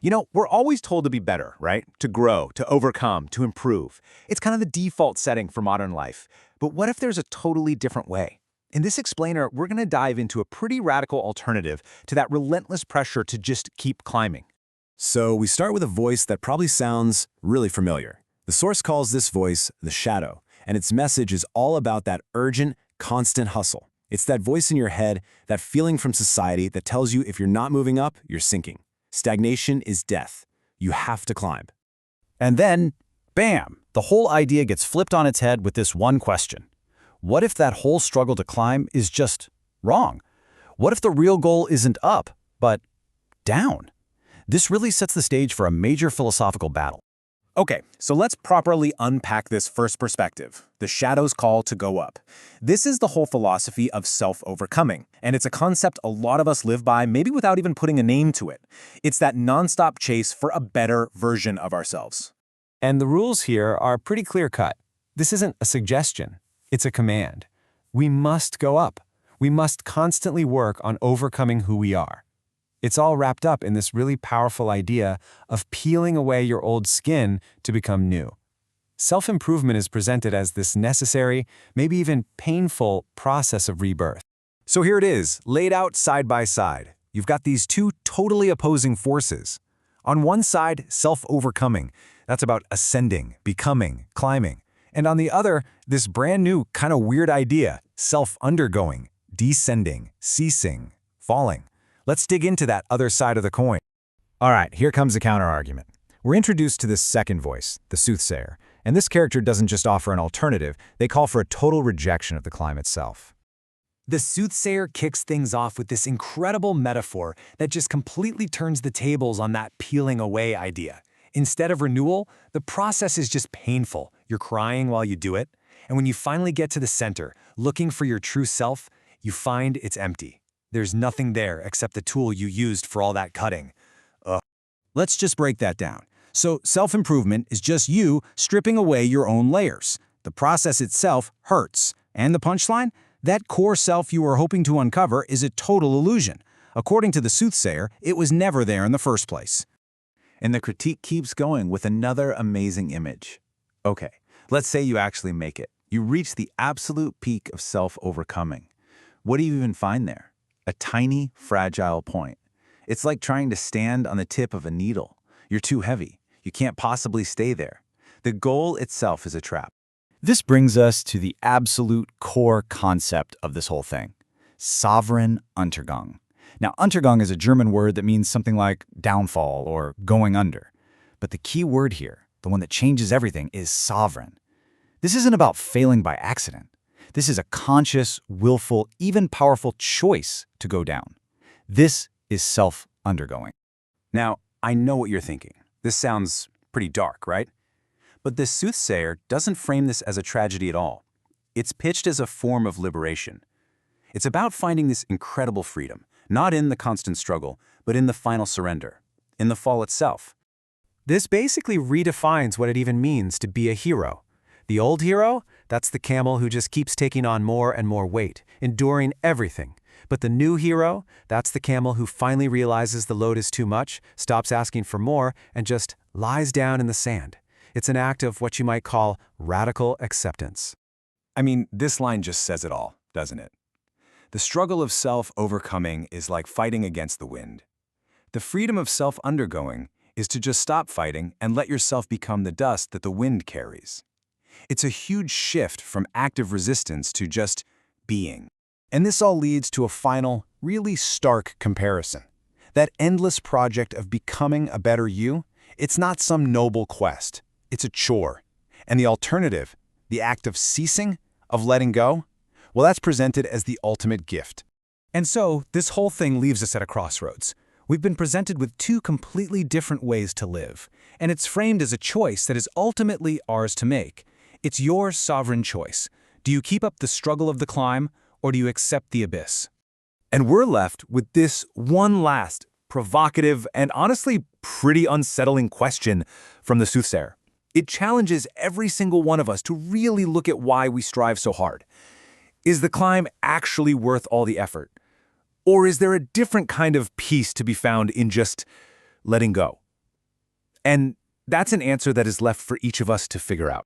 We're always told to be better, right? To grow, to overcome, to improve. It's kind of the default setting for modern life. But what if there's a totally different way? In this explainer, we're going to dive into a pretty radical alternative to that relentless pressure to just keep climbing. So we start with a voice that probably sounds really familiar. The source calls this voice the shadow, and its message is all about that urgent, constant hustle. It's that voice in your head, that feeling from society that tells you if you're not moving up, you're sinking. Stagnation is death. You have to climb. And then, bam, the whole idea gets flipped on its head with this one question. What if that whole struggle to climb is just wrong? What if the real goal isn't up, but down? This really sets the stage for a major philosophical battle. Okay, so let's properly unpack this first perspective, the shadow's call to go up. This is the whole philosophy of self-overcoming, and it's a concept a lot of us live by, maybe without even putting a name to it. It's that nonstop chase for a better version of ourselves. And the rules here are pretty clear-cut. This isn't a suggestion, it's a command. We must go up. We must constantly work on overcoming who we are. It's all wrapped up in this really powerful idea of peeling away your old skin to become new. Self-improvement is presented as this necessary, maybe even painful process of rebirth. So here it is, laid out side by side. You've got these two totally opposing forces. On one side, self-overcoming. That's about ascending, becoming, climbing. And on the other, this brand new kind of weird idea, self-undergoing, descending, ceasing, falling. Let's dig into that other side of the coin. All right, here comes the counterargument. We're introduced to this second voice, the soothsayer, and this character doesn't just offer an alternative, they call for a total rejection of the climb itself. The soothsayer kicks things off with this incredible metaphor that just completely turns the tables on that peeling away idea. Instead of renewal, the process is just painful. You're crying while you do it, and when you finally get to the center, looking for your true self, you find it's empty. There's nothing there except the tool you used for all that cutting. Let's just break that down. So self-improvement is just you stripping away your own layers. The process itself hurts. And the punchline? That core self you were hoping to uncover is a total illusion. According to the soothsayer, it was never there in the first place. And the critique keeps going with another amazing image. Okay, let's say you actually make it. You reach the absolute peak of self-overcoming. What do you even find there? A tiny, fragile point. It's like trying to stand on the tip of a needle. You're too heavy. You can't possibly stay there. The goal itself is a trap. This brings us to the absolute core concept of this whole thing. Sovereign Untergang. Now, Untergang is a German word that means something like downfall or going under. But the key word here, the one that changes everything, is sovereign. This isn't about failing by accident. This is a conscious, willful, even powerful choice to go down. This is self-undergoing. Now, I know what you're thinking. This sounds pretty dark, right? But the soothsayer doesn't frame this as a tragedy at all. It's pitched as a form of liberation. It's about finding this incredible freedom, not in the constant struggle, but in the final surrender, in the fall itself. This basically redefines what it even means to be a hero. The old hero? That's the camel who just keeps taking on more and more weight, enduring everything. But the new hero? That's the camel who finally realizes the load is too much, stops asking for more, and just lies down in the sand. It's an act of what you might call radical acceptance. I mean, this line just says it all, doesn't it? The struggle of self-overcoming is like fighting against the wind. The freedom of self-undergoing is to just stop fighting and let yourself become the dust that the wind carries. It's a huge shift from active resistance to just being. And this all leads to a final, really stark comparison. That endless project of becoming a better you, it's not some noble quest. It's a chore. And the alternative, the act of ceasing, of letting go, well, that's presented as the ultimate gift. And so, this whole thing leaves us at a crossroads. We've been presented with two completely different ways to live, and it's framed as a choice that is ultimately ours to make. It's your sovereign choice. Do you keep up the struggle of the climb, or do you accept the abyss? And we're left with this one last, provocative, and honestly pretty unsettling question from the soothsayer. It challenges every single one of us to really look at why we strive so hard. Is the climb actually worth all the effort? Or is there a different kind of peace to be found in just letting go? And that's an answer that is left for each of us to figure out.